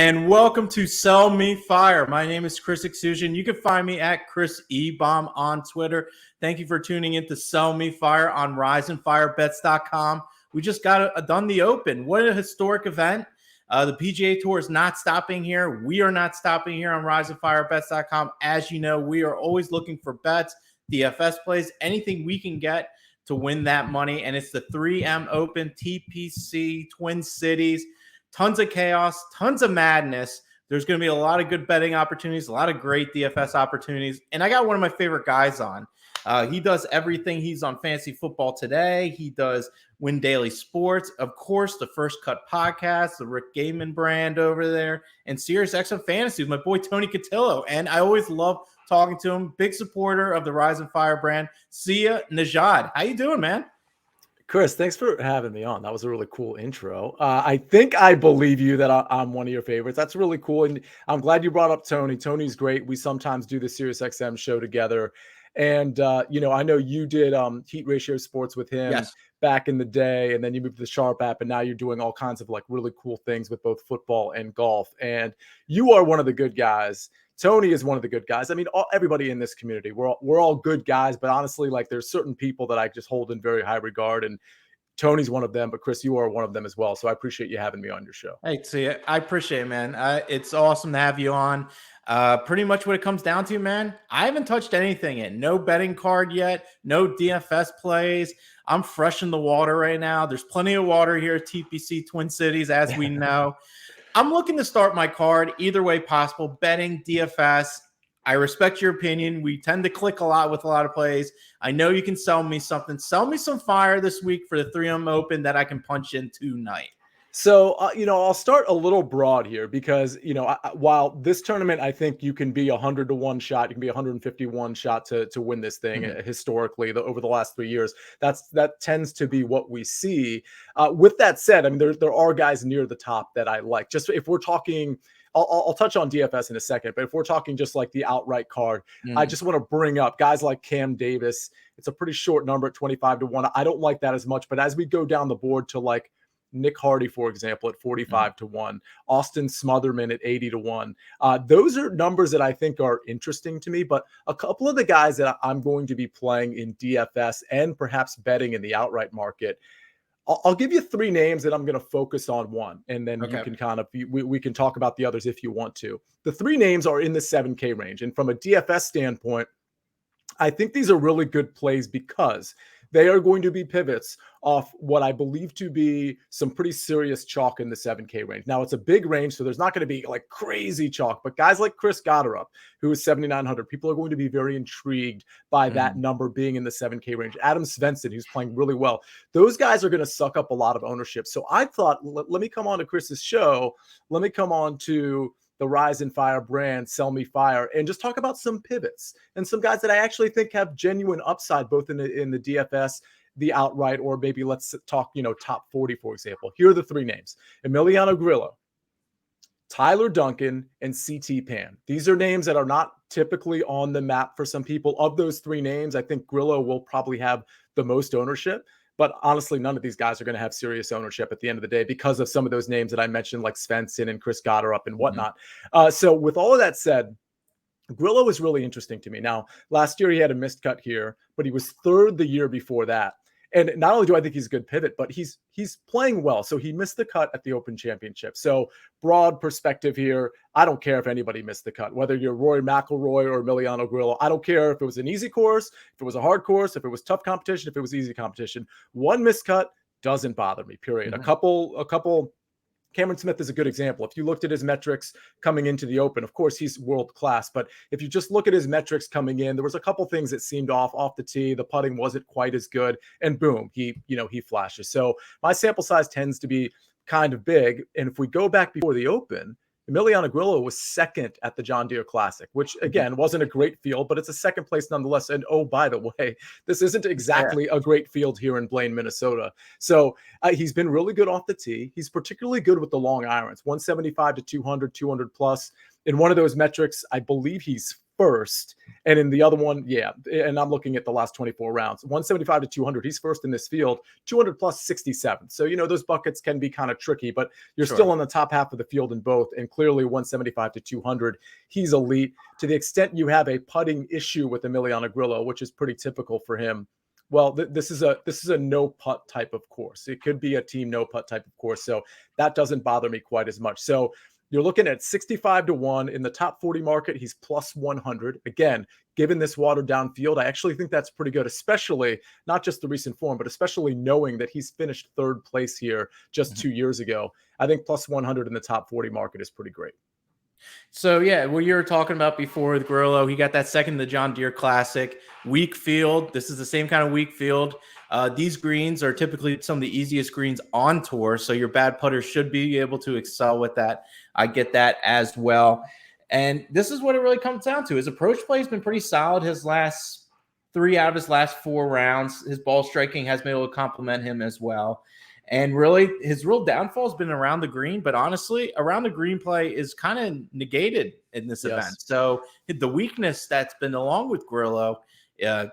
and welcome to Sell Me Fire. My name is Chris Exusion. You can find me at Chris Ebom on Twitter. Thank you for tuning in to Sell Me Fire on RiseandFireBets.com. We just got done the Open. What a historic event. The PGA Tour is not stopping here. We are not stopping here on RiseandFireBets.com. As you know, we are always looking for bets, DFS plays, anything we can get to win that money. And it's the 3M Open, TPC, Twin Cities. Tons of chaos, tons of madness. There's going to be a lot of good betting opportunities, a lot of great DFS opportunities. And I got one of my favorite guys on. He does everything. He's on Fantasy Football Today. He does Win Daily Sports. Of course, the First Cut podcast, the Rick Gaiman brand over there, and SiriusXM Fantasy with my boy Tony Cotillo. And I always love talking to him. Big supporter of the Rise and Fire brand. See ya, Nejad. How you doing, man? Chris, thanks for having me on. That was a really cool intro. I think I believe you that I'm one of your favorites. That's really cool. And I'm glad you brought up Tony. Tony's great. We sometimes do the SiriusXM show together. And, I know you did Heat Ratio Sports with him back in the day, and then you moved to the Sharp app, and now you're doing all kinds of like really cool things with both football and golf. And you are one of the good guys. Tony is one of the good guys. I mean, everybody in this community, we're all good guys, but honestly, like there's certain people that I just hold in very high regard, and Tony's one of them, but Chris, you are one of them as well. So I appreciate you having me on your show. Hey, see, I appreciate it, man. It's awesome to have you on. Pretty much what it comes down to, man, I haven't touched anything yet. No betting card yet. No DFS plays. I'm fresh in the water right now. There's plenty of water here at TPC Twin Cities, as we know. I'm looking to start my card either way possible, betting, DFS. I respect your opinion. We tend to click a lot with a lot of plays. I know you can sell me something. Sell me some fire this week for the 3M Open that I can punch in tonight. So, I'll start a little broad here because, while this tournament, I think you can be 100 to 1 shot, you can be 151 shot to win this thing historically over the last 3 years. That tends to be what we see. With that said, I mean, there are guys near the top that I like. Just if we're talking, I'll touch on DFS in a second, but if we're talking just like the outright card, I just want to bring up guys like Cam Davis. It's a pretty short number at 25 to 1. I don't like that as much, but as we go down the board to like Nick Hardy, for example, at 45 to 1, Austin Smotherman at 80 to 1. Those are numbers that I think are interesting to me, but a couple of the guys that I'm going to be playing in DFS and perhaps betting in the outright market, I'll give you 3 names that I'm going to focus on one, and then you can kind of, we can talk about the others if you want to. The 3 names are in the 7K range. And from a DFS standpoint, I think these are really good plays because they are going to be pivots off what I believe to be some pretty serious chalk in the 7K range. Now, it's a big range, so there's not going to be like crazy chalk, but guys like Chris Gotterup, who is 7,900, people are going to be very intrigued by that number being in the 7K range. Adam Svensson, who's playing really well. Those guys are going to suck up a lot of ownership. So I thought, let me come on to Chris's show. Let me come on to the Rise and Fire brand, Sell Me Fire, and just talk about some pivots and some guys that I actually think have genuine upside, both in the DFS, the outright, or maybe let's talk, top 40, for example. Here are the 3 names: Emiliano Grillo, Tyler Duncan, and CT Pan. These are names that are not typically on the map for some people. Of those 3 names, I think Grillo will probably have the most ownership. But honestly, none of these guys are going to have serious ownership at the end of the day because of some of those names that I mentioned, like Svensson and Chris Gotterup and whatnot. So with all of that said, Grillo is really interesting to me. Now, last year he had a missed cut here, but he was 3rd the year before that. And not only do I think he's a good pivot, but he's playing well. So he missed the cut at the Open Championship. So broad perspective here, I don't care if anybody missed the cut, whether you're Rory McIlroy or Emiliano Grillo. I don't care if it was an easy course, if it was a hard course, if it was tough competition, if it was easy competition. One missed cut doesn't bother me, period. A couple. Cameron Smith is a good example. If you looked at his metrics coming into the Open, of course, he's world-class. But if you just look at his metrics coming in, there was a couple things that seemed off the tee. The putting wasn't quite as good. And boom, he flashes. So my sample size tends to be kind of big. And if we go back before the Open, Emiliano Grillo was 2nd at the John Deere Classic, which, again, wasn't a great field, but it's a 2nd place nonetheless. And, oh, by the way, this isn't exactly a great field here in Blaine, Minnesota. So he's been really good off the tee. He's particularly good with the long irons, 175 to 200, 200 plus. In one of those metrics, I believe he's first. And in the other one, yeah, and I'm looking at the last 24 rounds, 175 to 200. He's first in this field, 200 plus 67. So, those buckets can be kind of tricky, but you're still on the top half of the field in both. And clearly 175 to 200, he's elite. To the extent you have a putting issue with Emiliano Grillo, which is pretty typical for him, well, this is a no putt type of course. It could be a team no putt type of course. So that doesn't bother me quite as much. So you're looking at 65 to 1 in the top 40 market. He's plus 100. Again, given this watered down field, I actually think that's pretty good, especially not just the recent form, but especially knowing that he's finished third place here just 2 years ago. I think plus 100 in the top 40 market is pretty great. So, yeah, what you were talking about before with Grillo, he got that second in the John Deere Classic. Weak field. This is the same kind of weak field. These greens are typically some of the easiest greens on tour, so your bad putters should be able to excel with that. I get that as well. And this is what it really comes down to. His approach play has been pretty solid his last 3 out of his last 4 rounds. His ball striking has been able to complement him as well. And really, his real downfall has been around the green. But honestly, around the green play is kind of negated in this event. So the weakness that's been along with Grillo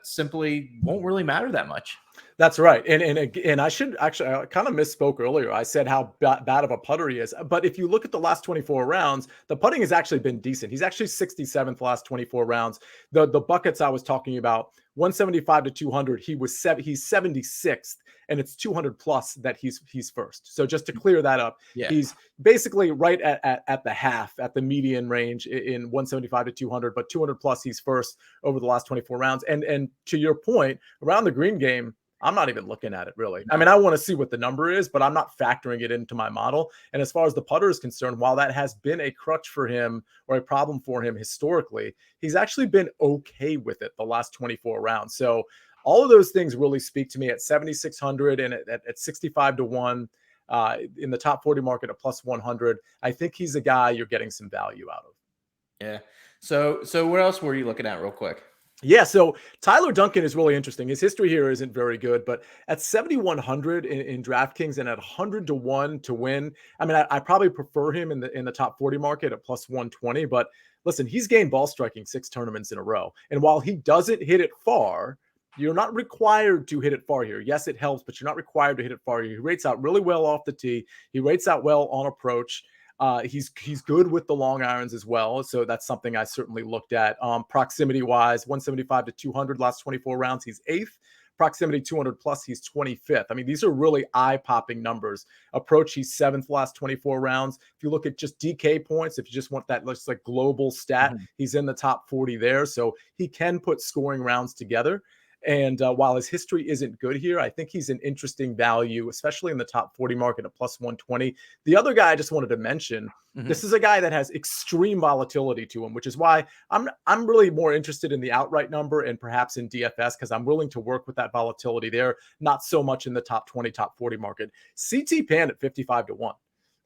simply won't really matter that much. That's right. And I should actually, I kind of misspoke earlier. I said how bad of a putter he is. But if you look at the last 24 rounds, the putting has actually been decent. He's actually 67th last 24 rounds. The buckets I was talking about, 175 to 200, he's 76th, and it's 200 plus that he's first. So just to clear that up, he's basically right at the half, at the median range in 175 to 200, but 200 plus he's first over the last 24 rounds. And to your point, around the green game, I'm not even looking at it really. No. I mean, I want to see what the number is, but I'm not factoring it into my model. And as far as the putter is concerned, while that has been a crutch for him or a problem for him historically, he's actually been okay with it the last 24 rounds. So all of those things really speak to me at 7,600 and at 65 to 1 in the top 40 market at plus 100. I think he's a guy you're getting some value out of. Yeah. So what else were you looking at real quick? Yeah, so Tyler Duncan is really interesting. His history here isn't very good, but at 7,100 in DraftKings and at 100 to 1 to win, I mean, I probably prefer him in the top 40 market at plus 120. But listen, he's gained ball striking 6 tournaments in a row, and while he doesn't hit it far, you're not required to hit it far here. Yes, it helps, but you're not required to hit it far here. He rates out really well off the tee. He rates out well on approach. He's good with the long irons as well. So that's something I certainly looked at. Proximity wise, 175 to 200 last 24 rounds, he's 8th. Proximity 200 plus, he's 25th. I mean, these are really eye-popping numbers. Approach, he's 7th last 24 rounds. If you look at just DK points, if you just want that looks like global stat, he's in the top 40 there. So he can put scoring rounds together. And while his history isn't good here, I think he's an interesting value, especially in the top 40 market at plus 120. The other guy I just wanted to mention, this is a guy that has extreme volatility to him, which is why I'm really more interested in the outright number and perhaps in DFS because I'm willing to work with that volatility there, not so much in the top 20, top 40 market. CT Pan at 55 to 1.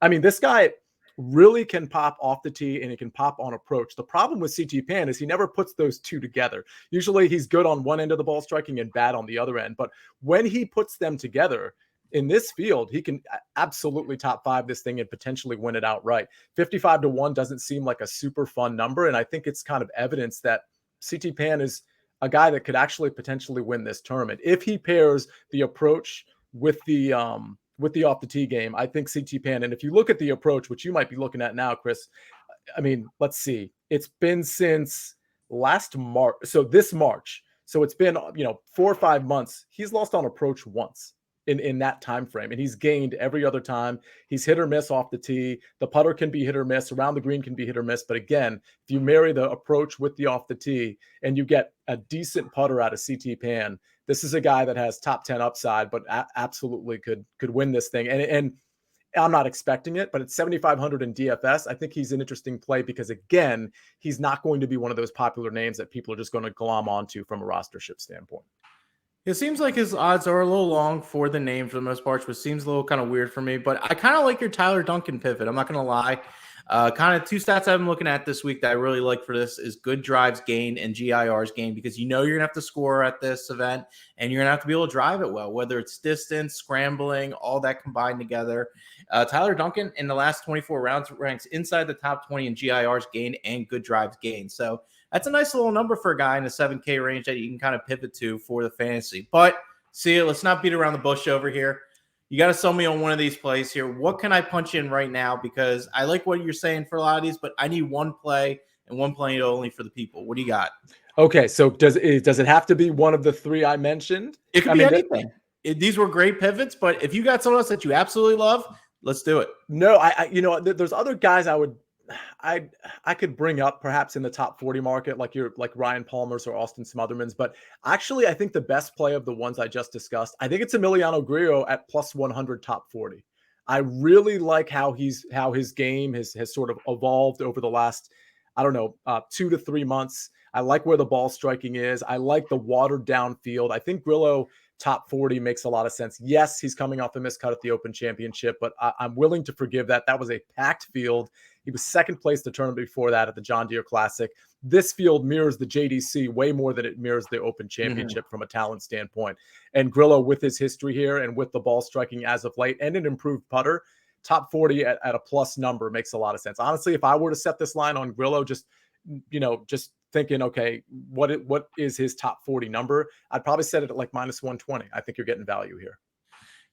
I mean, this guy really can pop off the tee and he can pop on approach. The problem with CT Pan is he never puts those two together. Usually he's good on one end of the ball striking and bad on the other end. But when he puts them together in this field, he can absolutely top 5 this thing and potentially win it outright. 55 to 1 doesn't seem like a super fun number. And I think it's kind of evidence that CT Pan is a guy that could actually potentially win this tournament. If he pairs the approach with the off the tee game, I think CT Pan. And if you look at the approach, which you might be looking at now, Chris, I mean, let's see. It's been since last March. So this March. So it's been, 4 or 5 months. He's lost on approach once in that time frame. And he's gained every other time. He's hit or miss off the tee. The putter can be hit or miss. Around the green can be hit or miss. But again, if you marry the approach with the off the tee and you get a decent putter out of CT Pan, this is a guy that has top 10 upside, but absolutely could win this thing. And I'm not expecting it, but at 7,500 in DFS, I think he's an interesting play because, again, he's not going to be one of those popular names that people are just going to glom onto from a rostership standpoint. It seems like his odds are a little long for the name for the most part, which seems a little kind of weird for me. But I kind of like your Tyler Duncan pivot. I'm not going to lie. Kind of two stats I'm looking at this week that I really like for this is good drives gained and GIRs gained, because you know you're going to have to score at this event and you're going to have to be able to drive it well, whether it's distance, scrambling, all that combined together. Tyler Duncan in the last 24 rounds ranks inside the top 20 in GIRs gained and good drives gained. So that's a nice little number for a guy in the 7K range that you can kind of pivot to for the fantasy. But see, let's not beat around the bush over here. You got to sell me on one of these plays here. What can I punch in right now? Because I like what you're saying for a lot of these, but I need one play and one play only for the people. What do you got? Okay, so does it have to be one of the three I mentioned? It could be anything. These were great pivots, but if you got someone else that you absolutely love, let's do it. No, there's other guys I could bring up perhaps in the top 40 market, like Ryan Palmer's or Austin Smotherman's. But actually, I think the best play of the ones I just discussed, I think it's Emiliano Grillo at plus 100 top 40. I really like how his game has sort of evolved over the last, 2 to 3 months. I like where the ball striking is. I like the watered down field. I think Grillo top 40 makes a lot of sense. Yes, he's coming off a miscut at the Open Championship, but I'm willing to forgive that. That was a packed field. He was second place the tournament before that at the John Deere Classic. This field mirrors the JDC way more than it mirrors the Open Championship from a talent standpoint. And Grillo, with his history here and with the ball striking as of late and an improved putter, top 40 at a plus number makes a lot of sense. Honestly, if I were to set this line on Grillo, just thinking, okay, what is his top 40 number? I'd probably set it at like minus 120. I think you're getting value here.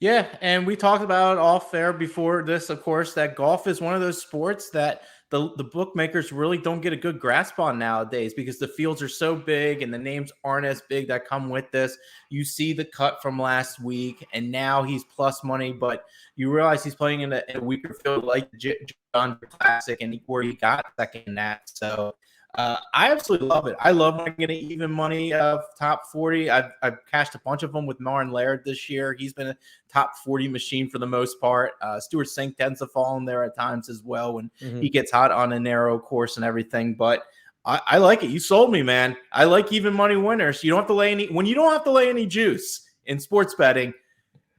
Yeah, and we talked about it off air before this, of course, that golf is one of those sports that the bookmakers really don't get a good grasp on nowadays, because the fields are so big and the names aren't as big that come with this. You see the cut from last week, and now he's plus money, but you realize he's playing in a weaker field like the John Deere Classic, and where he got second in that. So I absolutely love it. I love when I'm getting even money of top 40. I've cashed a bunch of them with Martin Laird this year. He's been a top 40 machine for the most part. Stuart Sink tends to fall in there at times as well when he gets hot on a narrow course and everything. But I like it. You sold me, man. I like even money winners. You don't have to lay any when you don't have to lay any juice in sports betting.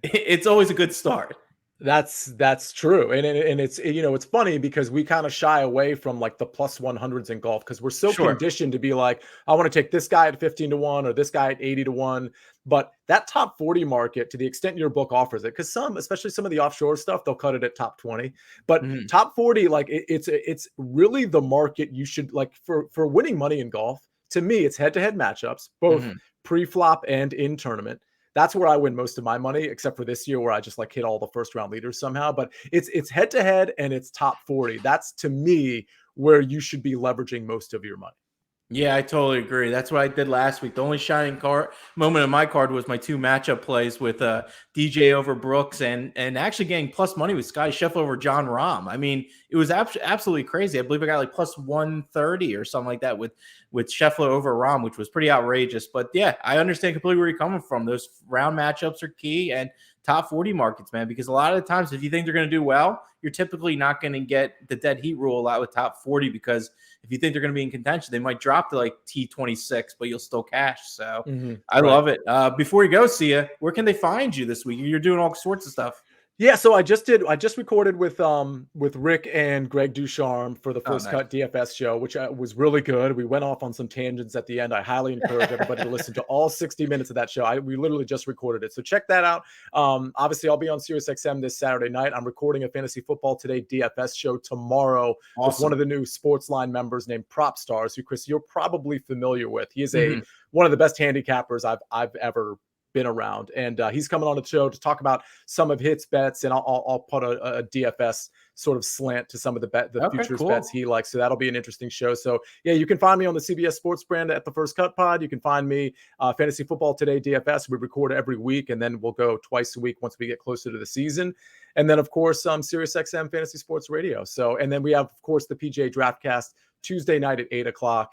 It's always a good start. That's true. And it's, it's funny because we kind of shy away from like the plus 100s in golf because we're so conditioned to be like, I want to take this guy at 15 to 1 or this guy at 80 to 1. But that top 40 market, to the extent your book offers it, because especially some of the offshore stuff, they'll cut it at top 20. But top 40, like it's really the market you should like for winning money in golf. To me, it's head-to-head matchups, both pre-flop and in tournament. That's where I win most of my money, except for this year where I just like hit all the first round leaders somehow. But it's head to head and it's top 40. That's to me where you should be leveraging most of your money. Yeah, I totally agree. That's what I did last week. The only shining moment of my card was my two matchup plays with DJ over Brooks and actually getting plus money with Scotty Scheffler over John Rahm. I mean, it was absolutely crazy. I believe I got like plus 130 or something like that with Scheffler over Rahm, which was pretty outrageous. But yeah, I understand completely where you're coming from. Those round matchups are key, and top 40 markets, man, because a lot of the times if you think they're going to do well, you're typically not going to get the dead heat rule a lot with top 40, because if you think they're going to be in contention, they might drop to like T26, but you'll still cash. So I love it. Before you go, Sia, where can they find you this week? You're doing all sorts of stuff. Yeah, so I just recorded with Rick and Greg Ducharme for the First Cut DFS show, which was really good. We went off on some tangents at the end. I highly encourage everybody to listen to all 60 minutes of that show. We literally just recorded it. So check that out. Obviously, I'll be on SiriusXM this Saturday night. I'm recording a Fantasy Football Today DFS show tomorrow with one of the new Sportsline members named Prop Stars, who, Chris, you're probably familiar with. He is one of the best handicappers I've ever been around, and he's coming on the show to talk about some of his bets, and I'll put a DFS sort of slant to some of the futures bets he likes. So that'll be an interesting show. So yeah, you can find me on the CBS Sports brand at the First Cut Pod. You can find me Fantasy Football Today DFS. We record every week, and then we'll go twice a week once we get closer to the season. And then of course SiriusXM Fantasy Sports Radio. So, and then we have of course the PGA Draftcast Tuesday night at 8:00.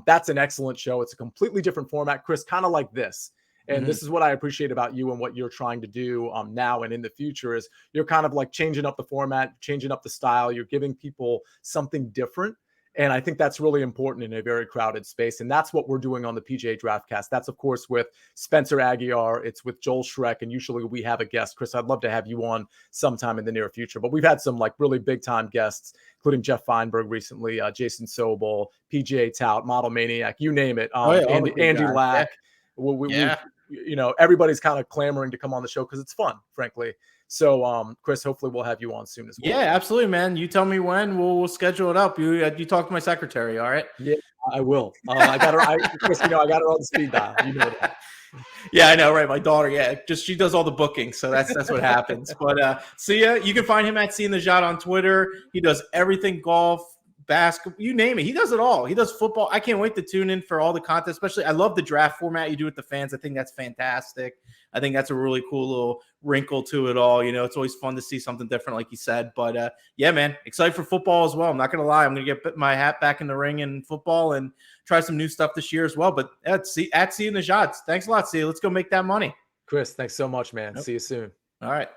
That's an excellent show. It's a completely different format, Chris, kind of like this. And this is what I appreciate about you and what you're trying to do now and in the future is you're kind of like changing up the format, changing up the style. You're giving people something different. And I think that's really important in a very crowded space. And that's what we're doing on the PGA Draftcast. That's, of course, with Spencer Aguiar. It's with Joel Schreck. And usually we have a guest. Chris, I'd love to have you on sometime in the near future. But we've had some like really big time guests, including Jeff Feinberg recently, Jason Sobel, PGA Tout, Model Maniac, you name it. Andy Lack. Yeah. Everybody's kind of clamoring to come on the show because it's fun, frankly. So, Chris, hopefully we'll have you on soon as well. Yeah, absolutely, man. You tell me when. We'll schedule it up. You talk to my secretary, all right? Yeah, I will. I got her. Chris, I got her on the speed dial. You know that. Yeah, I know, right? My daughter, she does all the bookings, so that's what happens. But see ya. You can find him at Seeing the Nejad on Twitter. He does everything golf, basketball, you name it. He does it all. He does football. I can't wait to tune in for all the content. Especially, I love the draft format you do with the fans. I think that's fantastic. I think that's a really cool little wrinkle to it all. It's always fun to see something different, like you said. But yeah, man, excited for football as well. I'm not gonna lie. I'm gonna get my hat back in the ring in football and try some new stuff this year as well. But at Seeing the Nejad. Thanks a lot, See. Let's go make that money. Chris, thanks so much, man. Yep. See you soon. All right.